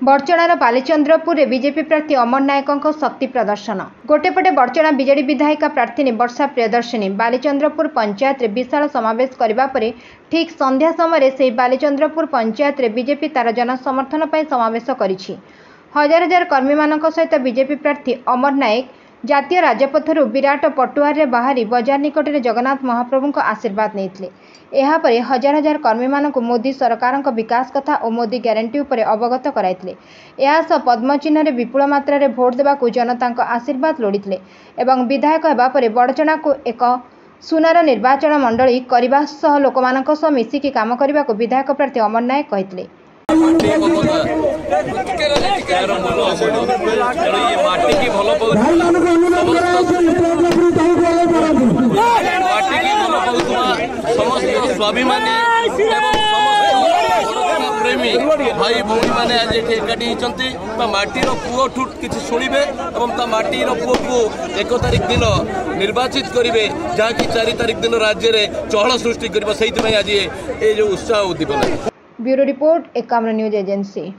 बड़चणार बालीचंद्रपुर में बीजेपी प्रार्थी अमर नायकों शक्ति प्रदर्शन। गोटेपटे बड़चना बीजेडी विधायिका प्रार्थी वर्षा प्रियदर्शिनी बालीचंद्रपुर पंचायत रे विशाल समावेश करने पर ठीक संध्या समय से बालीचंद्रपुर पंचायत रे बीजेपी तार जनसमर्थन पर समावेश करिछि। हजार हजार कर्मी मानक सहित बीजेपी प्रार्थी अमर नायक जातीय राजपथर विराट पटुआर रे बाहरी बजार निकट में जगन्नाथ महाप्रभु आशीर्वाद नहीं। यापर हजार हजार कर्मी मानक मोदी सरकार विकास कथा और मोदी ग्यारंटी उपर अवगत कराइथिले। यासह पद्म चिन्ह विपुल मात्रा रे भोट देवाकू जनता आशीर्वाद लोड़िथिले एवं विधायक हेबा परे बड़चना को एक सुनार निर्वाचन मंडली करने सह लोकमानक सह मिसिकी काम करने को विधायक प्रार्थी अमर नायक कहिथिले। स्वाभिमानी प्रेमी भाई भौणी मैंने आज एकाठी माटीर पुओ ठू किसी शुणे और माटीर पुओ को 1 तारिख दिन निर्वाचित करेंगे जहाँकि 4 तारिख दिन राज्य में चहल सृष्टि कर आज ये जो उत्साह उद्दीपना। Bureau report Ekamra news agency.